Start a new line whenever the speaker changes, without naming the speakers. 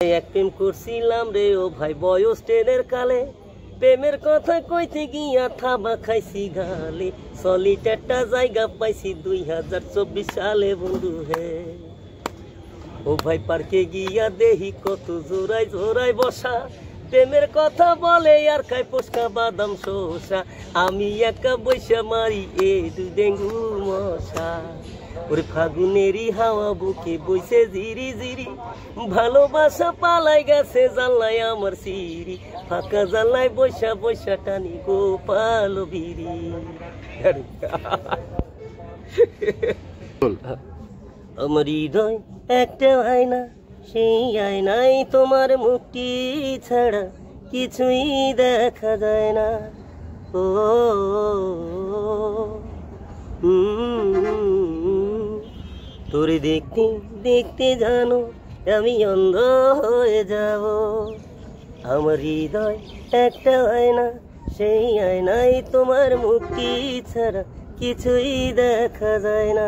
এক প্রেম করছিলাম রে ও ভাই বয়স 10 কালে, প্রেমের কথা কইতে গিয়া থাবা খাইছি গালে, সলিটারটা জায়গা পাইছি 2024 সালে বন্ধু হে। ও ভাই পার্কে গিয়া দেহি কত জোড়ায় জোড়ায় বসা, প্রেমের কথা বলে আর খাই পোস্কা বাদাম শোষা, আমি একা বৈশা মারি এ দু ডেঙ্গু মশা। ওরে ফাগুনেরই হাওয়া বুকে বইছে জিরি জিরি, ভালোবাসা পালাই গেছে জানলাই আমার সিরি, ফাঁকা জানলাই বৈশা বৈশা টানি গোপাল বিরি। আমার হৃদয় একটা আয়না, সেই আয়নায় তোমার মুখটি ছাড়া কিছুই দেখা যায় না। ও তোরে দেখতে দেখতে জানো আমি অন্ধ হয়ে যাব। আমার হৃদয় একটা আয়না, সেই আয়নায় তোমার মুখটি ছাড়া কিছুই দেখা যায় না।